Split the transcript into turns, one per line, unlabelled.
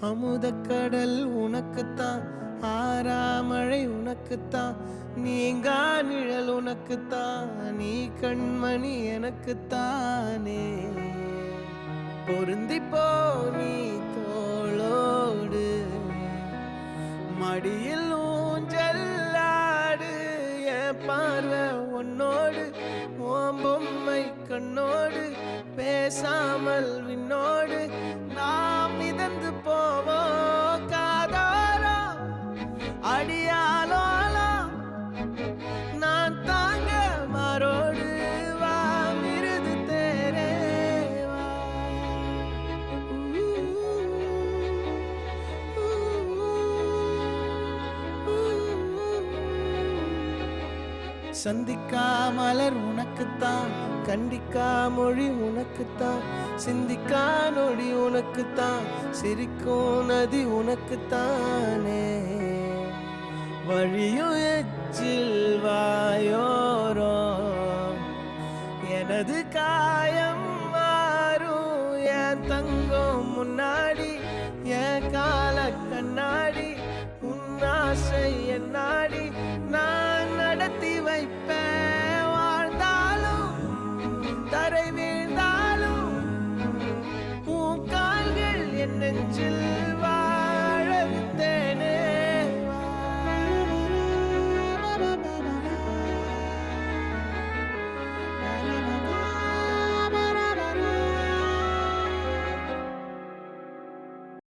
அமுதக்கடல் உனக்குத்தான், ஆறாமழை உனக்குத்தான், நீங்கா நிழல் உனக்குத்தான், நீ கண்மணி எனக்குத்தானே. பொருந்திப்போ நீ தோளோடு, மடியில் ஊஞ்சல்லாடு, என் பார்வை உன்னோடு, ஓம் பொம்மை கண்ணோடு, பேசாமல் விண்ணோடு நாம் மிதந்து போவோம் காதாரா அடியாலோலா. நான் தாங்க மாறோடு வா மிருது தேரே வா. சந்திக்கா மலர் உனக்குத்தான், கண்டிக்கா மொழி உனக்குத்தான், சிந்திக்கா நொடி உனக்குத்தான், சிரிக்கும் நதி உனக்குத்தானே. வழியும் எச்சில் வாயோரோ எனது காயம் மாறும், என் தங்கம் முன்னாடி என் கால கண்ணாடி, உன் ஆசை என்னாடி